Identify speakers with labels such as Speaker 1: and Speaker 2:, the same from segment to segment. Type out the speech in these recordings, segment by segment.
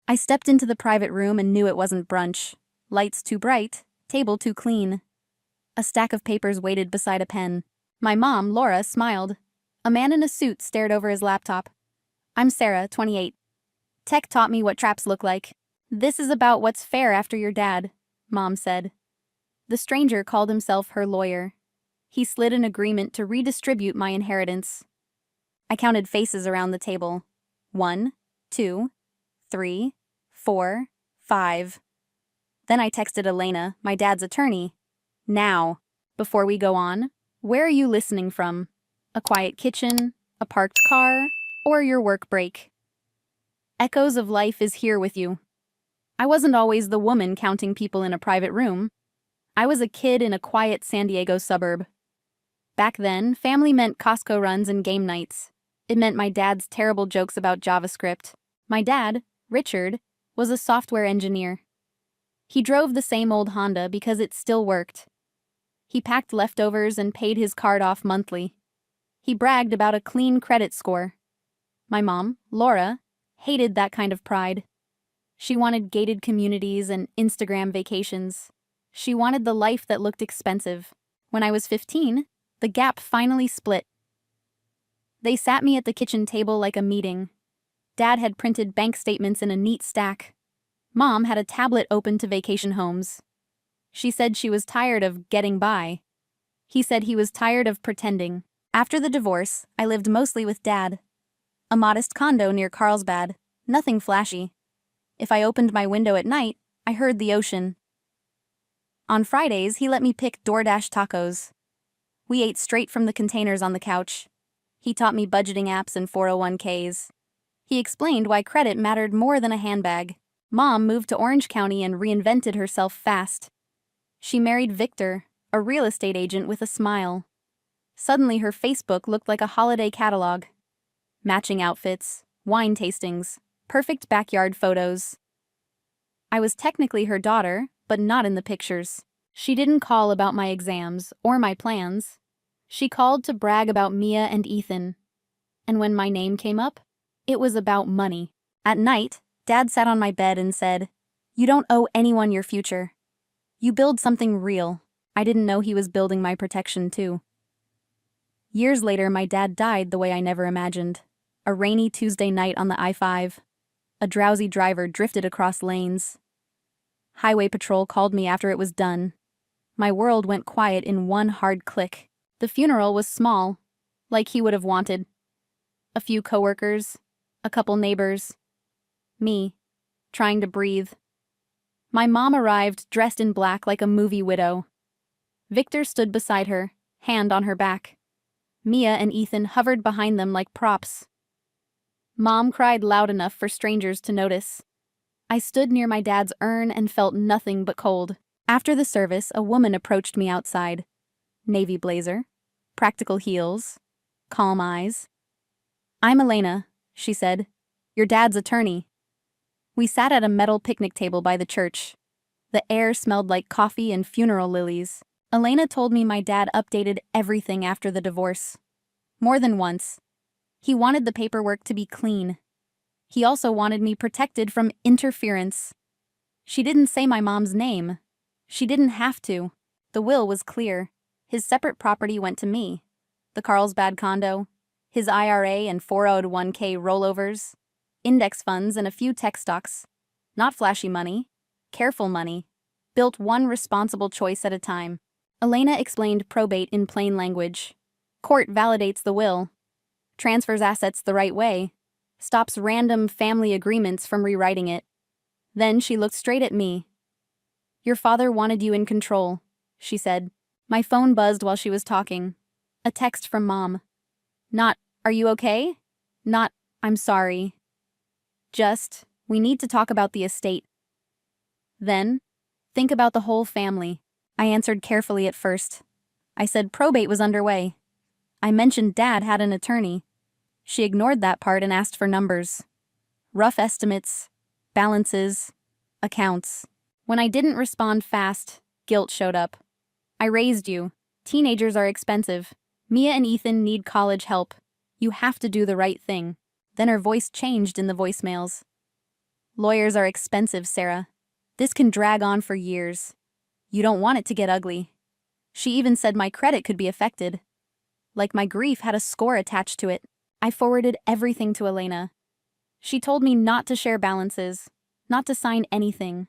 Speaker 1: I stepped into the private room and knew it wasn't brunch. Lights too bright, table too clean. A stack of papers waited beside a pen. My mom, Laura, smiled. A man in a suit stared over his laptop. I'm Sarah, 28. Tech taught me what traps look like. This is about what's fair after your dad, Mom said. The stranger called himself her lawyer. He slid an agreement to redistribute my inheritance. I counted faces around the table. 1, 2, 3, 4, 5. Then I texted Elena, my dad's attorney. Now, before we go on, where are you listening from? A quiet kitchen, a parked car, or your work break? Echoes of life is here with you. I wasn't always the woman counting people in a private room. I was a kid in a quiet San Diego suburb. Back then, family meant Costco runs and game nights. It meant my dad's terrible jokes about JavaScript. My dad, Richard, was a software engineer. He drove the same old Honda because it still worked. He packed leftovers and paid his card off monthly. He bragged about a clean credit score. My mom, Laura, hated that kind of pride. She wanted gated communities and Instagram vacations. She wanted the life that looked expensive. When I was 15, the gap finally split. They sat me at the kitchen table like a meeting. Dad had printed bank statements in a neat stack. Mom had a tablet open to vacation homes. She said she was tired of getting by. He said he was tired of pretending. After the divorce, I lived mostly with Dad. A modest condo near Carlsbad, nothing flashy. If I opened my window at night, I heard the ocean. On Fridays, he let me pick DoorDash tacos. We ate straight from the containers on the couch. He taught me budgeting apps and 401ks. He explained why credit mattered more than a handbag. Mom moved to Orange County and reinvented herself fast. She married Victor, a real estate agent with a smile. Suddenly her Facebook looked like a holiday catalog. Matching outfits, wine tastings, perfect backyard photos. I was technically her daughter, but not in the pictures. She didn't call about my exams or my plans. She called to brag about Mia and Ethan. And when my name came up, it was about money. At night, Dad sat on my bed and said, "You don't owe anyone your future. You build something real." I didn't know he was building my protection too. Years later, my dad died the way I never imagined. A rainy Tuesday night on the I-5. A drowsy driver drifted across lanes. Highway patrol called me after it was done. My world went quiet in one hard click. The funeral was small, like he would have wanted. A few coworkers, a couple neighbors. Me, trying to breathe. My mom arrived dressed in black like a movie widow. Victor stood beside her, hand on her back. Mia and Ethan hovered behind them like props. Mom cried loud enough for strangers to notice. I stood near my dad's urn and felt nothing but cold. After the service, a woman approached me outside. Navy blazer, practical heels, calm eyes. "I'm Elena," she said. "Your dad's attorney." We sat at a metal picnic table by the church. The air smelled like coffee and funeral lilies. Elena told me my dad updated everything after the divorce. More than once. He wanted the paperwork to be clean. He also wanted me protected from interference. She didn't say my mom's name. She didn't have to. The will was clear. His separate property went to me. The Carlsbad condo, his IRA and 401k rollovers, index funds and a few tech stocks. Not flashy money, careful money, built one responsible choice at a time. Elena explained probate in plain language. Court validates the will, transfers assets the right way, stops random family agreements from rewriting it. Then she looked straight at me. "Your father wanted you in control," she said. My phone buzzed while she was talking. A text from Mom. Not, "Are you okay?" Not, "I'm sorry." Just, "We need to talk about the estate." Then, "Think about the whole family." I answered carefully at first. I said probate was underway. I mentioned Dad had an attorney. She ignored that part and asked for numbers. Rough estimates, balances, accounts. When I didn't respond fast, guilt showed up. "I raised you. Teenagers are expensive. Mia and Ethan need college help. You have to do the right thing." Then her voice changed in the voicemails. Lawyers are expensive, Sarah. This can drag on for years. You don't want it to get ugly. She even said my credit could be affected. Like my grief had a score attached to it. I forwarded everything to Elena. She told me not to share balances, not to sign anything,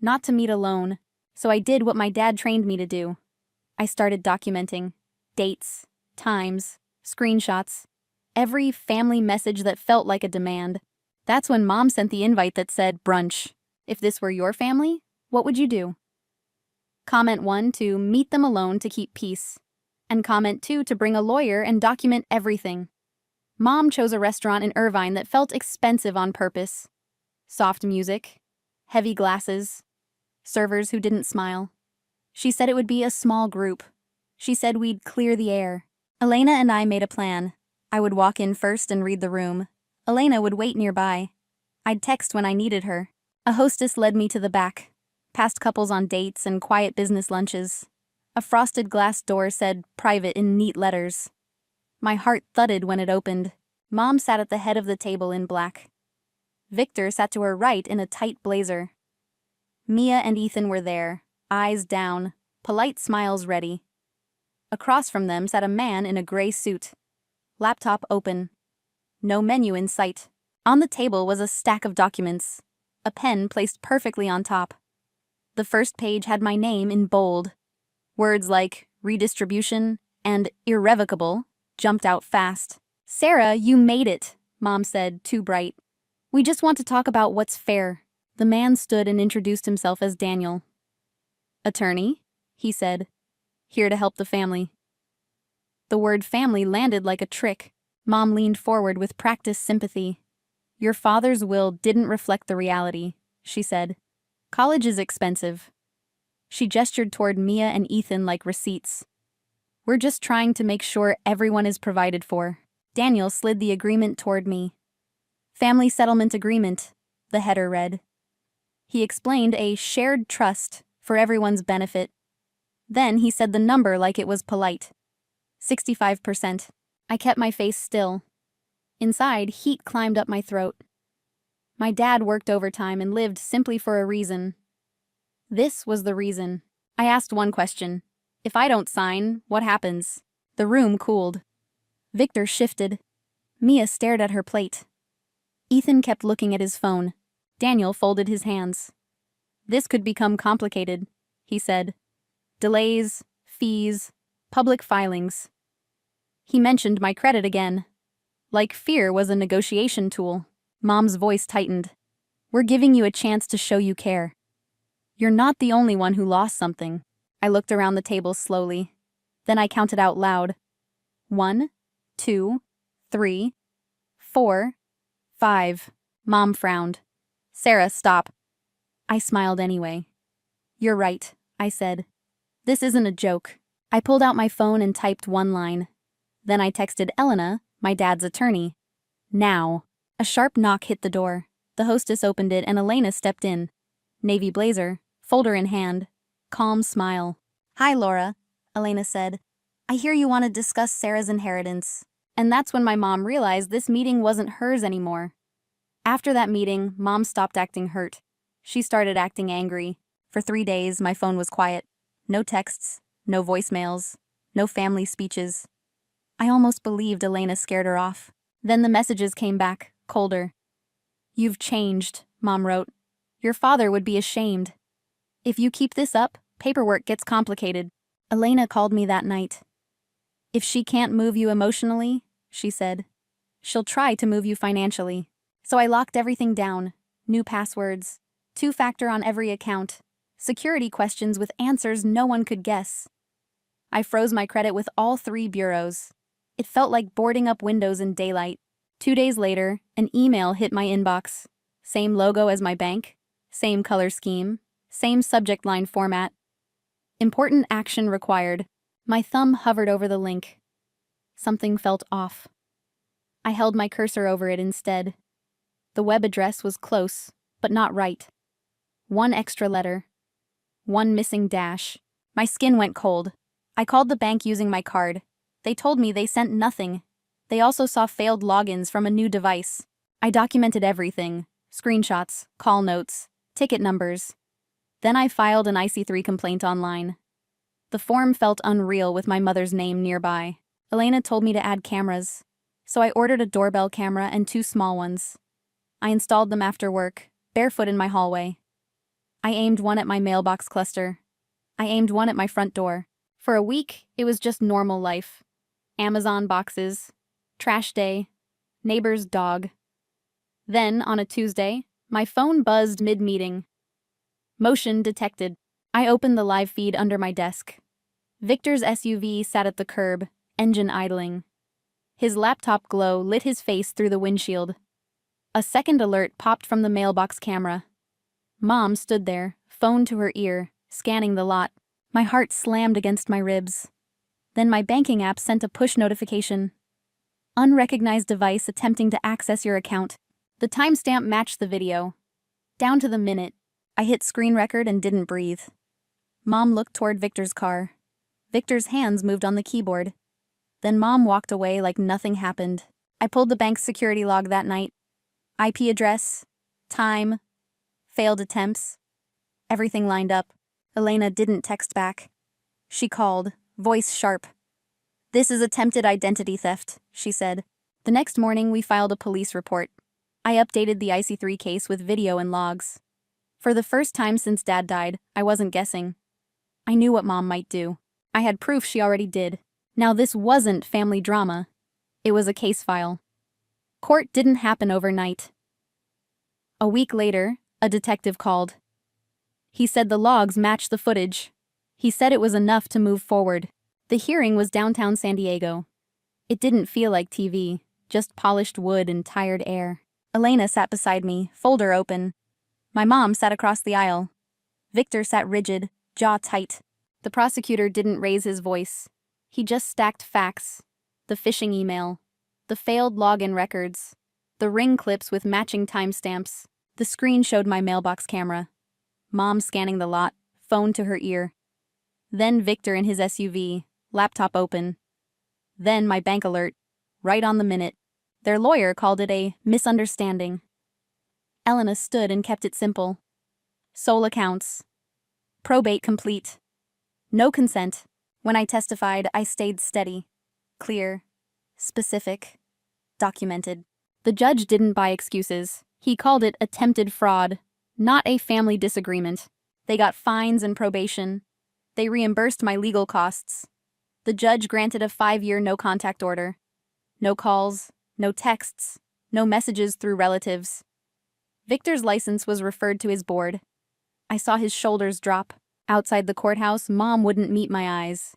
Speaker 1: not to meet alone, so I did what my dad trained me to do. I started documenting dates, times, screenshots, every family message that felt like a demand. That's when Mom sent the invite that said brunch. If this were your family, what would you do? Comment 1 to meet them alone to keep peace. And comment 2 to bring a lawyer and document everything. Mom chose a restaurant in Irvine that felt expensive on purpose. Soft music, heavy glasses, servers who didn't smile. She said it would be a small group. She said we'd clear the air. Elena and I made a plan. I would walk in first and read the room. Elena would wait nearby. I'd text when I needed her. A hostess led me to the back, past couples on dates and quiet business lunches. A frosted glass door said private in neat letters. My heart thudded when it opened. Mom sat at the head of the table in black. Victor sat to her right in a tight blazer. Mia and Ethan were there, eyes down, polite smiles ready. Across from them sat a man in a gray suit. Laptop open. No menu in sight. On the table was a stack of documents. A pen placed perfectly on top. The first page had my name in bold. Words like redistribution and irrevocable jumped out fast. Sarah, you made it, Mom said, too bright. We just want to talk about what's fair. The man stood and introduced himself as Daniel. Attorney, he said, here to help the family. The word family landed like a trick. Mom leaned forward with practiced sympathy. Your father's will didn't reflect the reality, she said. College is expensive. She gestured toward Mia and Ethan like receipts. We're just trying to make sure everyone is provided for. Daniel slid the agreement toward me. Family Settlement Agreement, the header read. He explained a shared trust for everyone's benefit. Then he said the number like it was polite. 65%. I kept my face still. Inside, heat climbed up my throat. My dad worked overtime and lived simply for a reason. This was the reason. I asked one question. If I don't sign, what happens? The room cooled. Victor shifted. Mia stared at her plate. Ethan kept looking at his phone. Daniel folded his hands. This could become complicated, he said. Delays, fees, public filings. He mentioned my credit again. Like fear was a negotiation tool. Mom's voice tightened. We're giving you a chance to show you care. You're not the only one who lost something. I looked around the table slowly. Then I counted out loud. 1, 2, 3, 4, 5. Mom frowned. Sarah, stop. I smiled anyway. You're right, I said. This isn't a joke. I pulled out my phone and typed one line. Then I texted Elena, my dad's attorney. Now. A sharp knock hit the door. The hostess opened it and Elena stepped in. Navy blazer, folder in hand, calm smile. Hi, Laura, Elena said. I hear you want to discuss Sarah's inheritance. And that's when my mom realized this meeting wasn't hers anymore. After that meeting, Mom stopped acting hurt. She started acting angry. For 3 days, my phone was quiet. No texts, no voicemails, no family speeches. I almost believed Elena scared her off. Then the messages came back, colder. You've changed, Mom wrote. Your father would be ashamed. If you keep this up, paperwork gets complicated. Elena called me that night. If she can't move you emotionally, she said, she'll try to move you financially. So I locked everything down. New passwords, 2-factor on every account, security questions with answers no one could guess. I froze my credit with all 3 bureaus. It felt like boarding up windows in daylight. 2 days later, an email hit my inbox. Same logo as my bank, same color scheme, same subject line format. Important action required. My thumb hovered over the link. Something felt off. I held my cursor over it instead. The web address was close, but not right. 1 extra letter. 1 missing dash. My skin went cold. I called the bank using my card. They told me they sent nothing. They also saw failed logins from a new device. I documented everything. screenshots, call notes, ticket numbers. Then I filed an IC3 complaint online. The form felt unreal with my mother's name nearby. Elena told me to add cameras, so I ordered a doorbell camera and 2 small ones. I installed them after work, barefoot in my hallway. I aimed one at my mailbox cluster. I aimed one at my front door. For a week, it was just normal life. Amazon boxes, trash day, neighbor's dog. Then, on a Tuesday, my phone buzzed mid-meeting. Motion detected. I opened the live feed under my desk. Victor's SUV sat at the curb, engine idling. His laptop glow lit his face through the windshield. A second alert popped from the mailbox camera. Mom stood there, phone to her ear, scanning the lot. My heart slammed against my ribs. Then my banking app sent a push notification. Unrecognized device attempting to access your account. The timestamp matched the video. Down to the minute. I hit screen record and didn't breathe. Mom looked toward Victor's car. Victor's hands moved on the keyboard. Then Mom walked away like nothing happened. I pulled the bank's security log that night. IP address, time, failed attempts. Everything lined up. Elena didn't text back. She called, voice sharp. "This is attempted identity theft," she said. The next morning, we filed a police report. I updated the IC3 case with video and logs. For the first time since Dad died, I wasn't guessing. I knew what Mom might do. I had proof she already did. Now this wasn't family drama. It was a case file. Court didn't happen overnight. A week later, a detective called. He said the logs matched the footage. He said it was enough to move forward. The hearing was downtown San Diego. It didn't feel like TV, just polished wood and tired air. Elena sat beside me, folder open. My mom sat across the aisle. Victor sat rigid, jaw tight. The prosecutor didn't raise his voice. He just stacked facts. The phishing email. The failed login records. The ring clips with matching timestamps. The screen showed my mailbox camera. Mom scanning the lot, phone to her ear. Then Victor in his SUV, laptop open. Then my bank alert, right on the minute. Their lawyer called it a misunderstanding. Elena stood and kept it simple. Sole accounts. Probate complete. No consent. When I testified, I stayed steady. Clear. Specific. Documented. The judge didn't buy excuses. He called it attempted fraud, not a family disagreement. They got fines and probation. They reimbursed my legal costs. The judge granted a 5-year no-contact order. No calls, no texts, no messages through relatives. Victor's license was referred to his board. I saw his shoulders drop. Outside the courthouse, Mom wouldn't meet my eyes.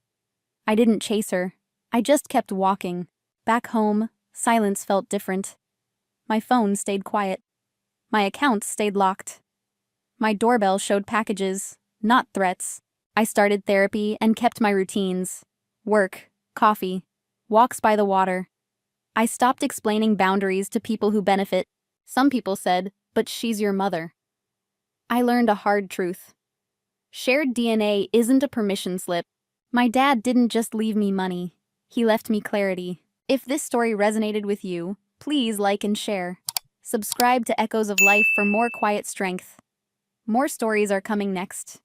Speaker 1: I didn't chase her. I just kept walking. Back home, silence felt different. My phone stayed quiet. My accounts stayed locked. My doorbell showed packages, not threats. I started therapy and kept my routines. Work, coffee, walks by the water. I stopped explaining boundaries to people who benefit. Some people said, "But she's your mother." I learned a hard truth. Shared DNA isn't a permission slip. My dad didn't just leave me money. He left me clarity. If this story resonated with you, please like and share. Subscribe to Echoes of Life for more quiet strength. More stories are coming next.